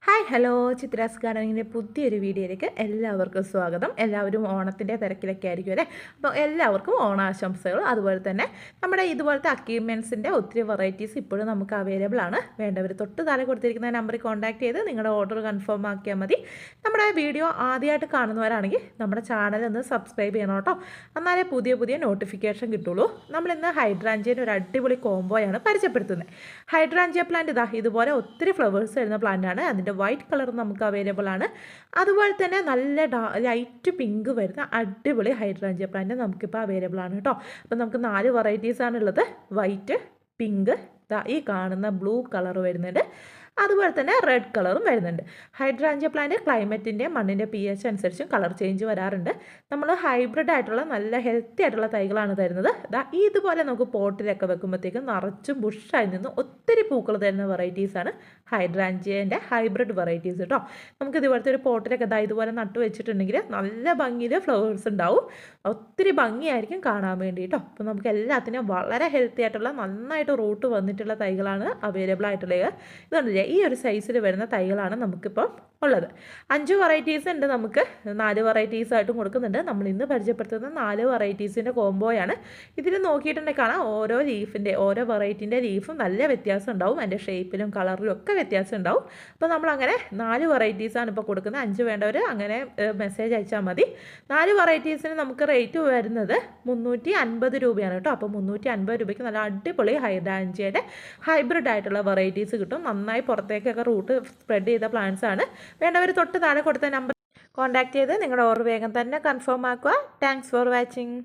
Hi hello Chitra's ഗാർഡനിങ്ങിൻ്റെ പുതിയൊരു വീഡിയോയിലേക്ക് എല്ലാവർക്കും സ്വാഗതം. എല്ലാവരും ഓണത്തിൻ്റെ തിരക്കിലൊക്കെ ആയിരിക്കും അല്ലേ. അപ്പോൾ എല്ലാവർക്കും ഓണാശംസകൾ. അതുപോലെ തന്നെ നമ്മുടെ ഇതുപോലത്തെ അക്യൂപ്മെൻറ്റ്സിൻ്റെ ഒത്തിരി വെറൈറ്റീസ് ഇപ്പോഴും നമുക്ക് അവൈലബിൾ ആണ്. വേണ്ടവർ തൊട്ട് താഴെ കൊടുത്തിരിക്കുന്ന നമ്പറിൽ കോൺടാക്ട് ചെയ്ത് നിങ്ങളുടെ ഓർഡർ കൺഫേം ആക്കിയാൽ മതി. നമ്മുടെ വീഡിയോ ആദ്യമായിട്ട് കാണുന്നവരാണെങ്കിൽ നമ്മുടെ ചാനൽ ഒന്ന് സബ്സ്ക്രൈബ് ചെയ്യണം കേട്ടോ. എന്നാലേ പുതിയ പുതിയ നോട്ടിഫിക്കേഷൻ കിട്ടുള്ളൂ. നമ്മളിന്ന് ഹൈഡ്രാഞ്ചിയൻ്റെ ഒരു അടിപൊളി കോംബോയാണ് പരിചയപ്പെടുത്തുന്നത്. ഹൈഡ്രാഞ്ചിയ പ്ലാന്റ് ഇതുപോലെ ഒത്തിരി ഫ്ലവേഴ്സ് വരുന്ന പ്ലാന്റാണ്. അതിൻ്റെ വൈറ്റ് കളർ നമുക്ക് അവൈലബിൾ ആണ്. അതുപോലെ തന്നെ നല്ല ലൈറ്റ് പിങ്ക് വരുന്ന അടിപൊളി ഹൈഡ്രാഞ്ചിയ പ്ലാന്റ് നമുക്കിപ്പോൾ അവൈലബിൾ ആണ് കേട്ടോ. അപ്പോൾ നമുക്ക് 4 വെറൈറ്റീസാണുള്ളത്. വൈറ്റ്, പിങ്ക്, ഈ കാണുന്ന ബ്ലൂ കളർ വരുന്നുണ്ട്. അതുപോലെ തന്നെ റെഡ് കളറും വരുന്നുണ്ട്. ഹൈഡ്രാഞ്ചിയ പ്ലാന്റ് ക്ലൈമറ്റിൻ്റെ മണ്ണിൻ്റെ pH അനുസരിച്ചും കളർ ചേഞ്ച് വരാറുണ്ട്. നമ്മൾ ഹൈബ്രിഡ് ആയിട്ടുള്ള നല്ല ഹെൽത്തി ആയിട്ടുള്ള തൈകളാണ് തരുന്നത്. ഇതുപോലെ നമുക്ക് പോട്ടിലൊക്കെ വെക്കുമ്പോഴത്തേക്കും നിറച്ചും ബുഷായി നിന്ന് ഒത്തിരി പൂക്കൾ തരുന്ന വെറൈറ്റീസാണ് ഹൈഡ്രാഞ്ചിയൻ്റെ ഹൈബ്രിഡ് വെറൈറ്റീസ് കേട്ടോ. നമുക്ക് ഇതുപോലത്തെ ഒരു പോട്ടിലൊക്കെ ഇതുപോലെ നട്ടു വെച്ചിട്ടുണ്ടെങ്കിൽ നല്ല ഭംഗിയിൽ ഫ്ലവേഴ്സ് ഉണ്ടാവും. ഒത്തിരി ഭംഗിയായിരിക്കും കാണാൻ വേണ്ടിയിട്ടോ. അപ്പോൾ നമുക്ക് എല്ലാത്തിനും വളരെ ഹെൽത്തി ആയിട്ടുള്ള നന്നായിട്ട് റൂട്ട് വന്നിട്ടുള്ള തൈകളാണ് അവൈലബിൾ ആയിട്ടുള്ളത്. ഇതുണ്ടല്ലേ, ഈ ഒരു സൈസിൽ വരുന്ന തൈകളാണ് നമുക്കിപ്പോൾ ഉള്ളത്. 5 വെറൈറ്റീസ് ഉണ്ട്. നമുക്ക് 4 വെറൈറ്റീസ് ആയിട്ടും കൊടുക്കുന്നുണ്ട്. നമ്മൾ ഇന്ന് പരിചയപ്പെടുത്തുന്ന 4 വെറൈറ്റീസിൻ്റെ കോംബോയാണ്. ഇതിൽ നോക്കിയിട്ടുണ്ടെങ്കിൽ കാണാം ഓരോ ഓരോ വെറൈറ്റിൻ്റെ ലീഫും നല്ല വ്യത്യാസം ഉണ്ടാവും. അതിൻ്റെ ഷേപ്പിലും കളറിലും ഒക്കെ വ്യത്യാസം ഉണ്ടാവും. അപ്പോൾ നമ്മളങ്ങനെ 4 വെറൈറ്റീസാണ് ഇപ്പോൾ കൊടുക്കുന്നത്. 5 വേണ്ടവർ അങ്ങനെ മെസ്സേജ് അയച്ചാൽ മതി. 4 വെറൈറ്റീസിന് നമുക്ക് റേറ്റ് വരുന്നത് 350 രൂപയാണ് കേട്ടോ. അപ്പോൾ 350 രൂപയ്ക്ക് നല്ല അടിപൊളി ഹൈഡ്രാഞ്ചിയയുടെ ഹൈബ്രിഡ് ആയിട്ടുള്ള വെറൈറ്റീസ് കിട്ടും. നന്നായി പുറത്തേക്കൊക്കെ റൂട്ട് സ്പ്രെഡ് ചെയ്ത പ്ലാന്റ്സ് ആണ്. വേണ്ടവർ തൊട്ട് താഴെ കൊടുത്ത നമ്പർ കോൺടാക്ട് ചെയ്ത് നിങ്ങളുടെ ഓർഡർ വേഗം തന്നെ കൺഫേം ആക്കുക. Thanks for watching.